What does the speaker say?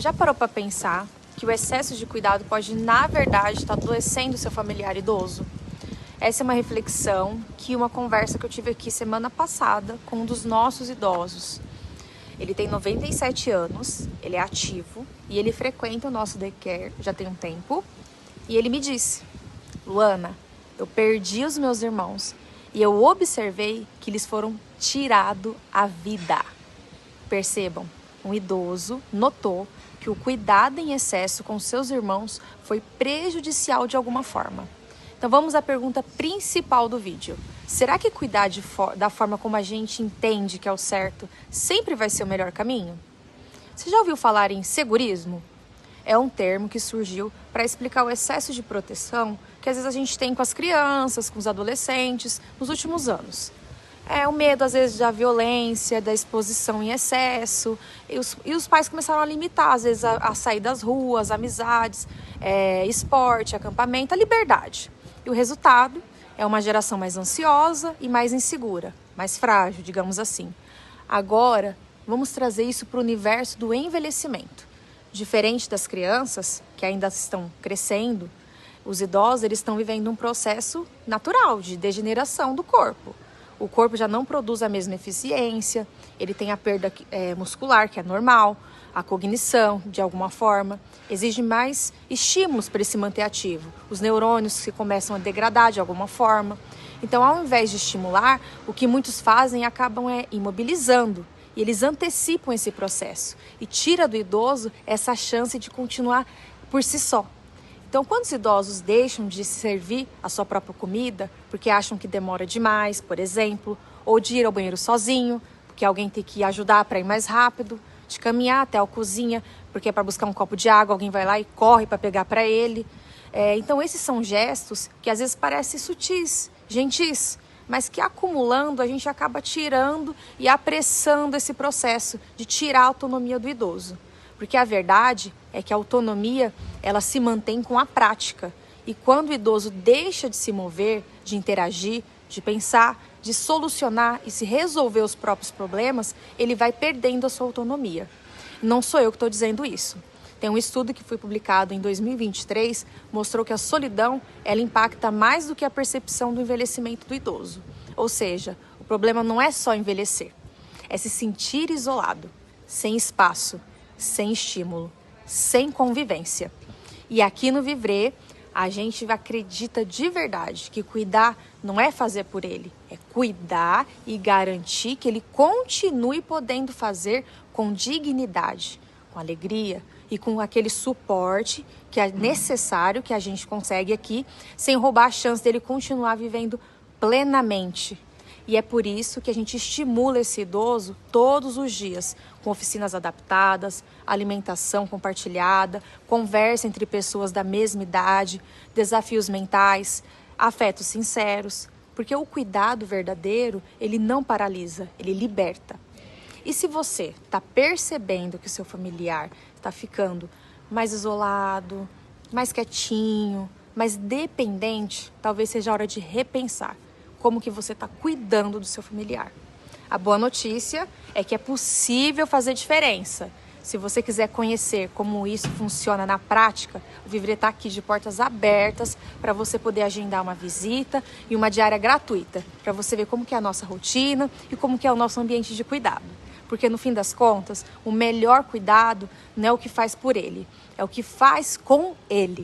já parou para pensar que o excesso de cuidado pode, na verdade, estar adoecendo seu familiar idoso? Essa é uma reflexão uma conversa que eu tive aqui semana passada com um dos nossos idosos. Ele tem 97 anos, ele é ativo e ele frequenta o nosso daycare já tem um tempo. E ele me disse: Luana, eu perdi os meus irmãos e eu observei que eles foram tirados a vida. Percebam, um idoso notou que o cuidado em excesso com seus irmãos foi prejudicial de alguma forma. Então vamos à pergunta principal do vídeo. Será que cuidar da forma como a gente entende que é o certo sempre vai ser o melhor caminho? Você já ouviu falar em segurismo? É um termo que surgiu para explicar o excesso de proteção que às vezes a gente tem com as crianças, com os adolescentes nos últimos anos. É o medo, às vezes, da violência, da exposição em excesso. E os pais começaram a limitar, às vezes, a sair das ruas, amizades, esporte, acampamento, a liberdade. E o resultado é uma geração mais ansiosa e mais insegura, mais frágil, digamos assim. Agora, vamos trazer isso para o universo do envelhecimento. Diferente das crianças, que ainda estão crescendo, os idosos eles estão vivendo um processo natural de degeneração do corpo. O corpo já não produz a mesma eficiência, ele tem a perda muscular, que é normal, a cognição, de alguma forma, exige mais estímulos para ele se manter ativo. Os neurônios se começam a degradar de alguma forma. Então, ao invés de estimular, o que muitos fazem acabam imobilizando. E eles antecipam esse processo e tira do idoso essa chance de continuar por si só. Então, quando os idosos deixam de servir a sua própria comida, porque acham que demora demais, por exemplo, ou de ir ao banheiro sozinho, porque alguém tem que ajudar para ir mais rápido, de caminhar até a cozinha, porque é para buscar um copo de água, alguém vai lá e corre para pegar para ele. Então, esses são gestos que às vezes parecem sutis, gentis, mas que acumulando a gente acaba tirando e apressando esse processo de tirar a autonomia do idoso. Porque a verdade é que a autonomia, ela se mantém com a prática. E quando o idoso deixa de se mover, de interagir, de pensar, de solucionar e se resolver os próprios problemas, ele vai perdendo a sua autonomia. Não sou eu que estou dizendo isso. Tem um estudo que foi publicado em 2023, mostrou que a solidão, ela impacta mais do que a percepção do envelhecimento do idoso. Ou seja, o problema não é só envelhecer, é se sentir isolado, sem espaço, sem estímulo, sem convivência. E aqui no Vivre, a gente acredita de verdade que cuidar não é fazer por ele, é cuidar e garantir que ele continue podendo fazer com dignidade, com alegria e com aquele suporte que é necessário que a gente consegue aqui, sem roubar a chance dele continuar vivendo plenamente. E é por isso que a gente estimula esse idoso todos os dias, com oficinas adaptadas, alimentação compartilhada, conversa entre pessoas da mesma idade, desafios mentais, afetos sinceros. Porque o cuidado verdadeiro, ele não paralisa, ele liberta. E se você está percebendo que o seu familiar está ficando mais isolado, mais quietinho, mais dependente, talvez seja a hora de repensar como que você está cuidando do seu familiar. A boa notícia é que é possível fazer diferença. Se você quiser conhecer como isso funciona na prática, o Vivre está aqui de portas abertas para você poder agendar uma visita e uma diária gratuita, para você ver como que é a nossa rotina e como que é o nosso ambiente de cuidado. Porque no fim das contas, o melhor cuidado não é o que faz por ele, é o que faz com ele.